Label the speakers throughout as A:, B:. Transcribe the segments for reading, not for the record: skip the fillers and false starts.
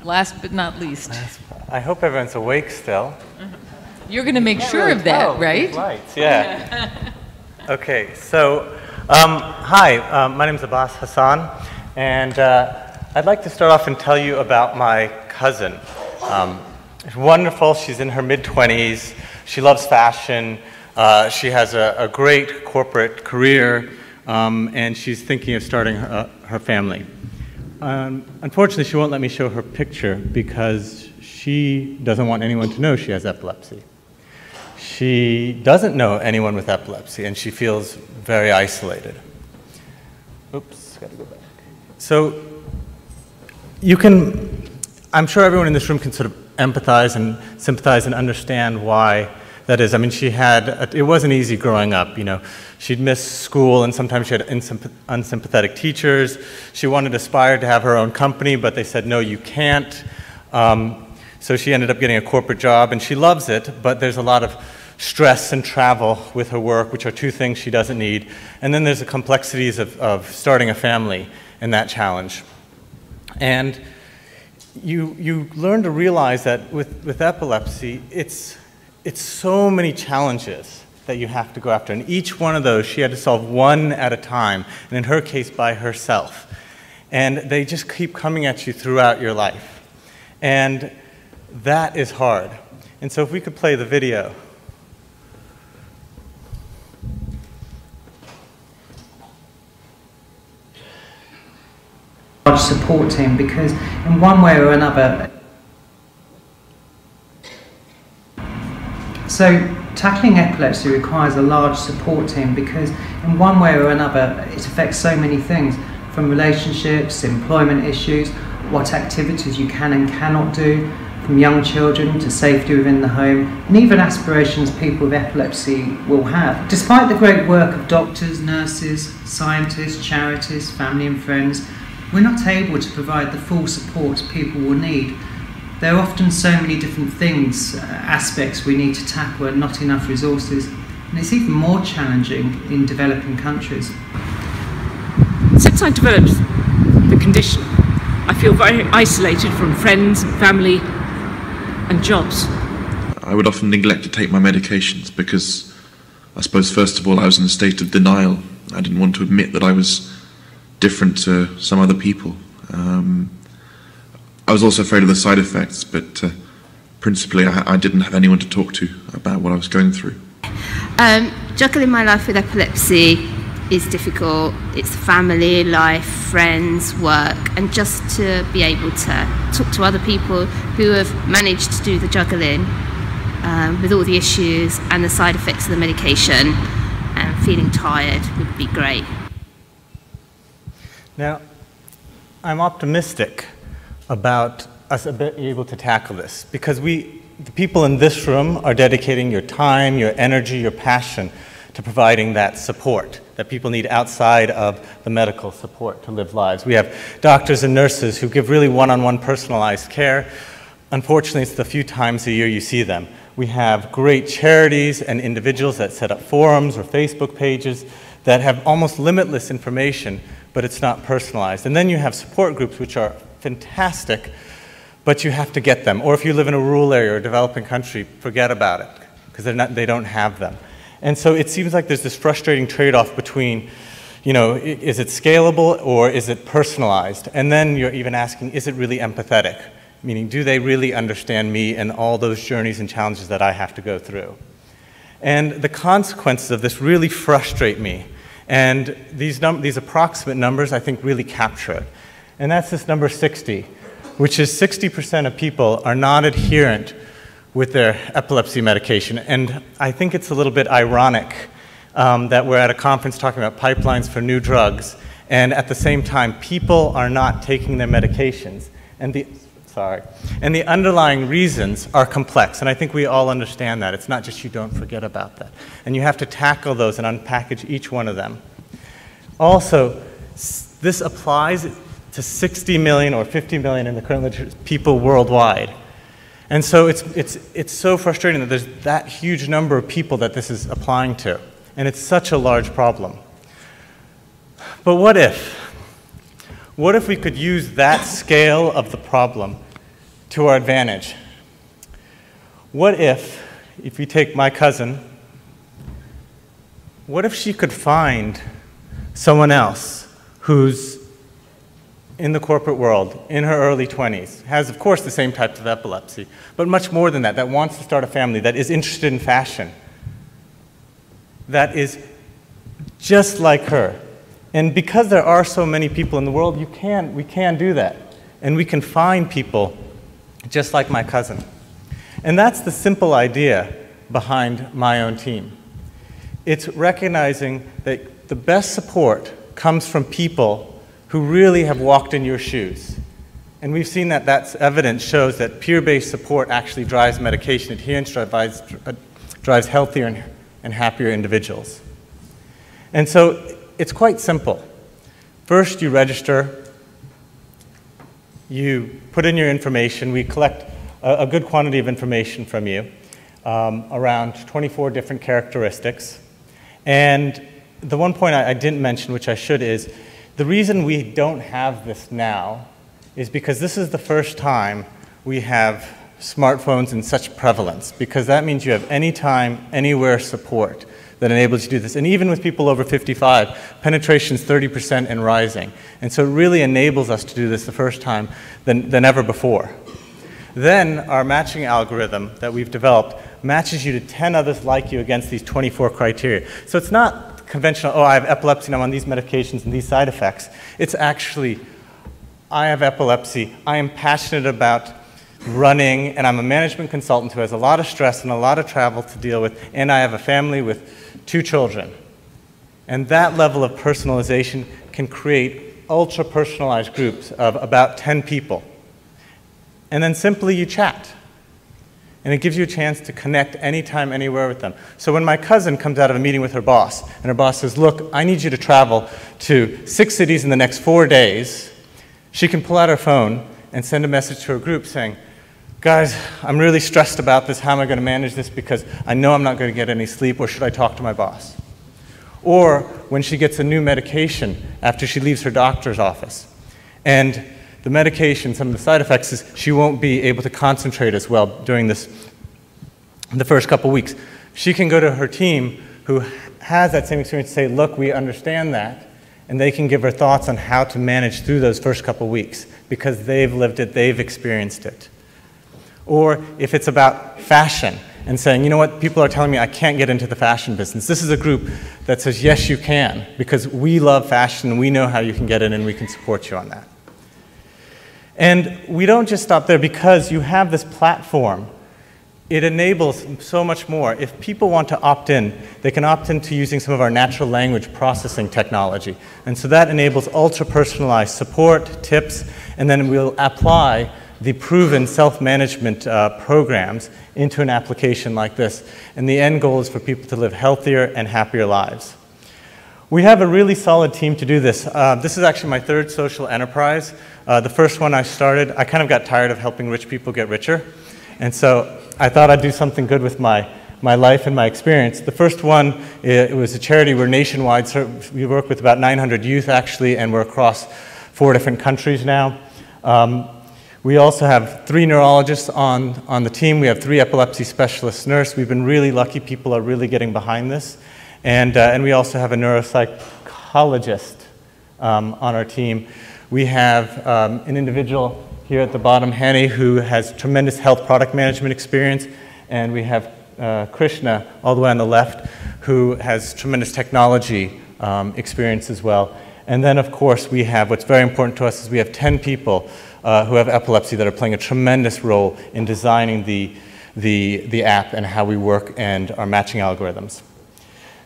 A: Last but not least.
B: I hope everyone's awake still.
A: You're going to make sure of that, right?
B: Lights, yeah. Okay, so hi, my name is Abbas Hasan, and I'd like to start off and tell you about my cousin. She's wonderful. She's in her mid-20s. She loves fashion. She has a great corporate career, and she's thinking of starting her family. Unfortunately, she won't let me show her picture because she doesn't want anyone to know she has epilepsy. She doesn't know anyone with epilepsy, and she feels very isolated. Oops, gotta go back. So I'm sure everyone in this room can sort of empathize and sympathize and understand why that is. I mean, it wasn't easy growing up, you know. She'd miss school, and sometimes she had unsympathetic teachers. She wanted to aspire to have her own company, but they said, no, you can't. So she ended up getting a corporate job, and she loves it, but there's a lot of stress and travel with her work, which are two things she doesn't need. And then there's the complexities of starting a family and that challenge. And you learn to realize that with epilepsy, it's so many challenges that you have to go after. And each one of those, she had to solve one at a time, and in her case, by herself. And they just keep coming at you throughout your life. And that is hard. And so if we could play the video.
C: Large support team, because in one way or another, so tackling epilepsy requires a large support team, because in one way or another it affects so many things, from relationships, employment issues, what activities you can and cannot do, from young children to safety within the home, and even aspirations people with epilepsy will have. Despite the great work of doctors, nurses, scientists, charities, family and friends, we're not able to provide the full support people will need. There are often so many different things, aspects we need to tackle, and not enough resources. And it's even more challenging in developing countries.
D: Since I developed the condition, I feel very isolated from friends, family, and jobs.
E: I would often neglect to take my medications because I suppose first of all I was in a state of denial. I didn't want to admit that I was different to some other people. I was also afraid of the side effects, but principally I didn't have anyone to talk to about what I was going through.
F: Juggling my life with epilepsy is difficult. It's family, life, friends, work, and just to be able to talk to other people who have managed to do the juggling with all the issues and the side effects of the medication and feeling tired would be great.
B: Now, I'm optimistic about us being able to tackle this, because the people in this room are dedicating your time, your energy, your passion to providing that support that people need outside of the medical support to live lives. We have doctors and nurses who give really one-on-one personalized care. Unfortunately, it's the few times a year you see them. We have great charities and individuals that set up forums or Facebook pages that have almost limitless information, but it's not personalized. And then you have support groups, which are fantastic, but you have to get them. Or if you live in a rural area or a developing country, forget about it, because they don't have them. And so it seems like there's this frustrating trade-off between, you know, is it scalable or is it personalized? And then you're even asking, is it really empathetic? Meaning, do they really understand me and all those journeys and challenges that I have to go through? And the consequences of this really frustrate me. And these approximate numbers, I think, really capture it. And that's this number 60, which is 60% of people are not adherent with their epilepsy medication. And I think it's a little bit ironic that we're at a conference talking about pipelines for new drugs, and at the same time, people are not taking their medications. And the underlying reasons are complex, and I think we all understand that. It's not just you don't forget about that. And you have to tackle those and unpackage each one of them. Also, this applies to 60 million or 50 million in the current literature people worldwide. And so it's so frustrating that there's that huge number of people that this is applying to. And it's such a large problem. But what if? What if we could use that scale of the problem to our advantage. What if you take my cousin, what if she could find someone else who's in the corporate world, in her early 20s, has, of course, the same type of epilepsy, but much more than that, that wants to start a family, that is interested in fashion, that is just like her. And because there are so many people in the world, we can do that. And we can find people just like my cousin. And that's the simple idea behind my own team. It's recognizing that the best support comes from people who really have walked in your shoes. And we've seen that that's evidence shows that peer-based support actually drives medication adherence, drives healthier and happier individuals. And so it's quite simple. First, you register, you put in your information, we collect a good quantity of information from you, around 24 different characteristics. And the one point I didn't mention, which I should, is the reason we don't have this now is because this is the first time we have smartphones in such prevalence, because that means you have anytime, anywhere support that enables you to do this. And even with people over 55, penetration is 30% and rising. And so it really enables us to do this the first time than ever before. Then our matching algorithm that we've developed matches you to 10 others like you against these 24 criteria. So it's not conventional, oh, I have epilepsy and I'm on these medications and these side effects. It's actually, I have epilepsy, I am passionate about running, and I'm a management consultant who has a lot of stress and a lot of travel to deal with, and I have a family with 2 children. And that level of personalization can create ultra-personalized groups of about 10 people. And then simply you chat. And it gives you a chance to connect anytime, anywhere with them. So when my cousin comes out of a meeting with her boss, and her boss says, look, I need you to travel to 6 cities in the next 4 days, she can pull out her phone and send a message to her group saying, guys, I'm really stressed about this. How am I going to manage this? Because I know I'm not going to get any sleep, or should I talk to my boss? Or when she gets a new medication after she leaves her doctor's office, and the medication, some of the side effects is she won't be able to concentrate as well during the first couple weeks. She can go to her team who has that same experience and say, look, we understand that, and they can give her thoughts on how to manage through those first couple weeks because they've lived it, they've experienced it. Or if it's about fashion and saying, you know what, people are telling me I can't get into the fashion business. This is a group that says, yes, you can, because we love fashion and we know how you can get in and we can support you on that. And we don't just stop there because you have this platform. It enables so much more. If people want to opt in, they can opt into using some of our natural language processing technology. And so that enables ultra-personalized support, tips, and then we'll apply the proven self-management programs into an application like this. And the end goal is for people to live healthier and happier lives. We have a really solid team to do this. This is actually my 3rd social enterprise. The first one I started, I kind of got tired of helping rich people get richer. And so I thought I'd do something good with my life and my experience. The first one, it was a charity. We're nationwide. So we work with about 900 youth, actually, and we're across 4 different countries now. We also have 3 neurologists on the team. We have 3 epilepsy specialist nurses. We've been really lucky. People are really getting behind this. And we also have a neuropsychologist on our team. We have an individual here at the bottom, Hani, who has tremendous health product management experience. And we have Krishna, all the way on the left, who has tremendous technology experience as well. And then, of course, we have, what's very important to us is we have 10 people who have epilepsy that are playing a tremendous role in designing the app and how we work and our matching algorithms.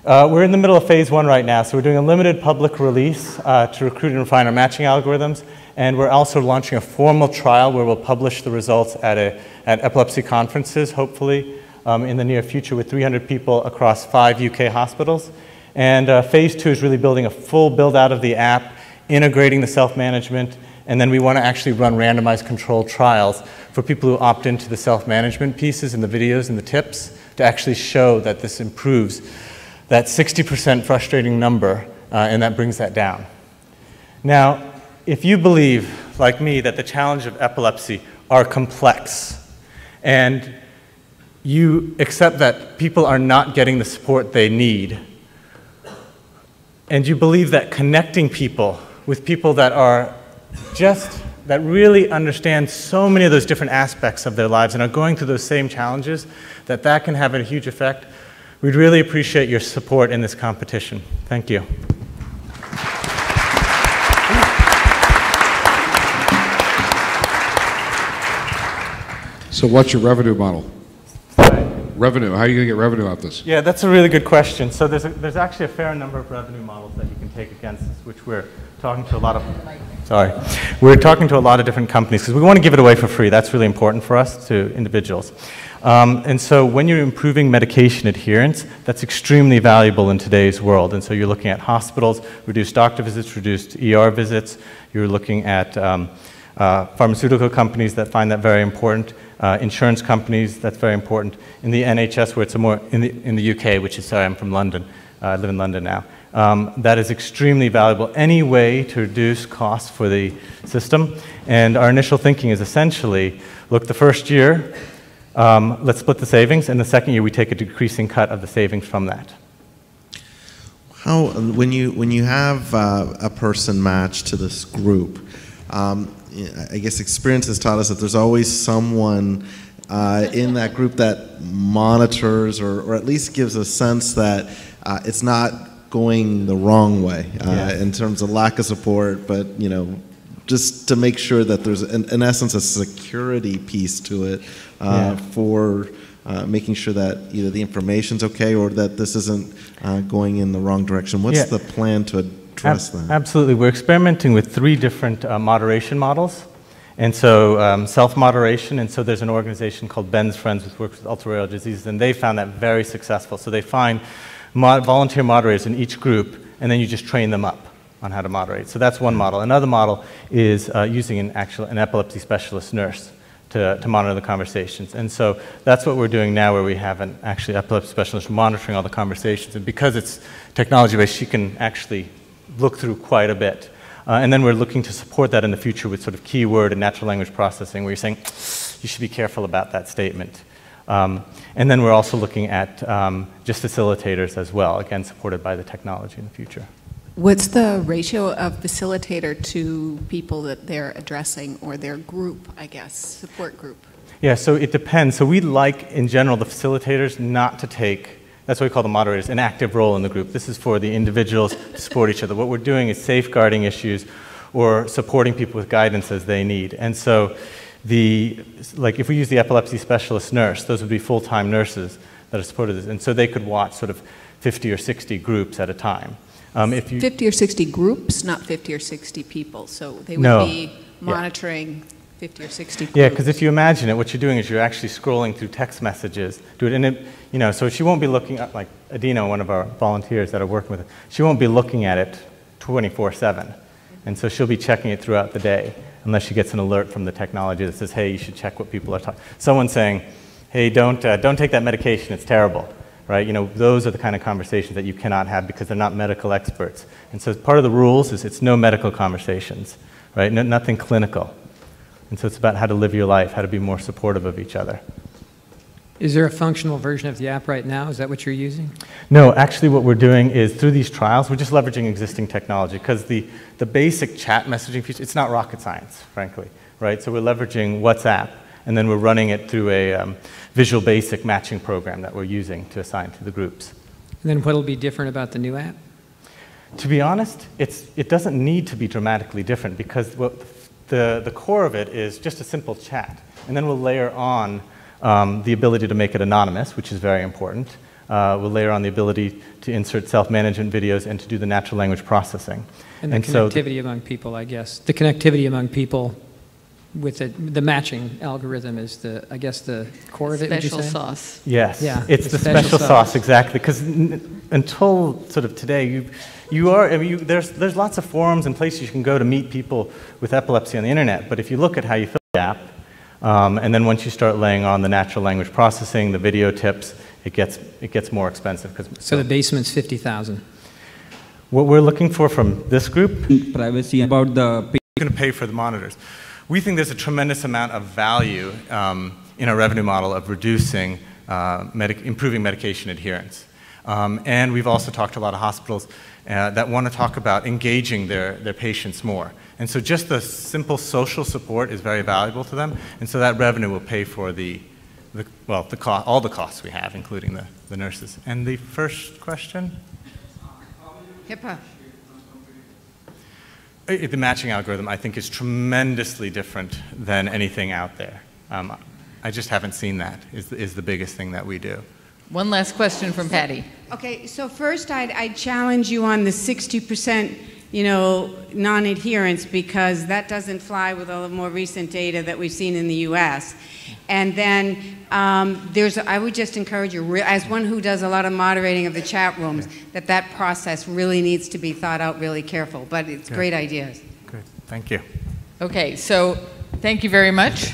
B: We're in the middle of phase 1 right now, so we're doing a limited public release to recruit and refine our matching algorithms, and we're also launching a formal trial where we'll publish the results at epilepsy conferences, hopefully in the near future, with 300 people across 5 UK hospitals. And phase 2 is really building a full build-out of the app, integrating the self-management, and then we want to actually run randomized controlled trials for people who opt into the self-management pieces and the videos and the tips to actually show that this improves that 60% frustrating number, and that brings that down. Now, if you believe, like me, that the challenge of epilepsy are complex, and you accept that people are not getting the support they need, and you believe that connecting people with people that are that really understand so many of those different aspects of their lives and are going through those same challenges, that can have a huge effect. We'd really appreciate your support in this competition. Thank you.
G: So what's your revenue model? Revenue, how are you going to get revenue out of this?
B: Yeah, that's a really good question. So there's actually a fair number of revenue models that you can take against this, which we're talking to a lot of, we're talking to a lot of different companies because we want to give it away for free. That's really important for us to individuals. And so when you're improving medication adherence, that's extremely valuable in today's world. And so you're looking at hospitals, reduced doctor visits, reduced ER visits. You're looking at pharmaceutical companies that find that very important. Insurance companies, that's very important. In the NHS, where it's more in the UK, which is, sorry, I'm from London. I live in London now. That is extremely valuable. Any way to reduce costs for the system. And our initial thinking is essentially, look, the first year, let's split the savings, and the second year we take a decreasing cut of the savings from that.
H: How, when you have a person matched to this group, I guess experience has taught us that there's always someone in that group that monitors or at least gives a sense that it's not going the wrong way in terms of lack of support, but just to make sure that there's in essence a security piece to it for making sure that either the information's okay or that this isn't going in the wrong direction. What's the plan to address that?
B: Absolutely. We're experimenting with 3 different moderation models. And so self-moderation, and so there's an organization called Ben's Friends, which works with ultra-rare diseases, and they found that very successful. So they find volunteer moderators in each group, and then you just train them up on how to moderate. So that's one model. Another model is using an epilepsy specialist nurse to monitor the conversations. And so that's what we're doing now, where we have an epilepsy specialist monitoring all the conversations. And because it's technology-based, she can actually look through quite a bit. And then we're looking to support that in the future with sort of keyword and natural language processing, where you're saying, you should be careful about that statement. And then we're also looking at just facilitators as well, again, supported by the technology in the future.
I: What's the ratio of facilitator to people that they're addressing, or their group, I guess, support group? Yeah, so it depends. So we like, in general, the facilitators not to take, that's what we call the moderators, an active role in the group. This is for the individuals to support each other. What we're doing is safeguarding issues or supporting people with guidance as they need. And so like if we use the epilepsy specialist nurse, those would be full-time nurses that are supported this. And so they could watch sort of 50 or 60 groups at a time. 50 or 60 groups, not 50 or 60 people. So they would be monitoring 50 or 60 groups.
B: Yeah, because if you imagine it, what you're doing is you're actually scrolling through text messages. So she won't be looking at, like Adina, one of our volunteers that are working with it, she won't be looking at it 24/7. And so she'll be checking it throughout the day, unless she gets an alert from the technology that says, hey, you should check what people are talking. Someone saying, hey, don't take that medication, it's terrible. Right? Those are the kind of conversations that you cannot have because they're not medical experts. And so part of the rules is it's no medical conversations, right? Nothing clinical. And so it's about how to live your life, how to be more supportive of each other.
J: Is there a functional version of the app right now? Is that what you're using?
B: No, actually what we're doing is through these trials, we're just leveraging existing technology because the basic chat messaging feature, it's not rocket science, frankly, right? So we're leveraging WhatsApp, and then we're running it through a Visual Basic matching program that we're using to assign to the groups.
J: And then what'll be different about the new app?
B: To be honest, it doesn't need to be dramatically different because the core of it is just a simple chat. And then we'll layer on the ability to make it anonymous, which is very important. We'll layer on the ability to insert self-management videos and to do the natural language processing.
J: And the connectivity among people, I guess. The connectivity among people with the matching algorithm is I guess the core of it, would you say?
I: Special sauce.
B: Yes,
J: yeah,
B: it's the special sauce, exactly. Because until sort of today, there's lots of forums and places you can go to meet people with epilepsy on the internet. But if you look at how you fill the app, and then once you start laying on the natural language processing, the video tips, it gets more expensive.
J: So the basement's 50,000.
B: What we're looking for from this group,
K: privacy about the
B: going to pay for the monitors. We think there's a tremendous amount of value in our revenue model of reducing, improving medication adherence. And we've also talked to a lot of hospitals that want to talk about engaging their patients more. And so just the simple social support is very valuable to them, and so that revenue will pay for all the costs we have, including the nurses. And the first question?
K: HIPAA.
B: The matching algorithm, I think, is tremendously different than anything out there. I just haven't seen that, is the biggest thing that we do.
A: One last question from Patty.
K: Okay, so first I'd challenge you on the 60%, non-adherence, because that doesn't fly with all the more recent data that we've seen in the U.S. And then I would just encourage you, as one who does a lot of moderating of the chat rooms, that process really needs to be thought out really careful. But it's great ideas.
B: Good, thank you.
A: Okay, so thank you very much.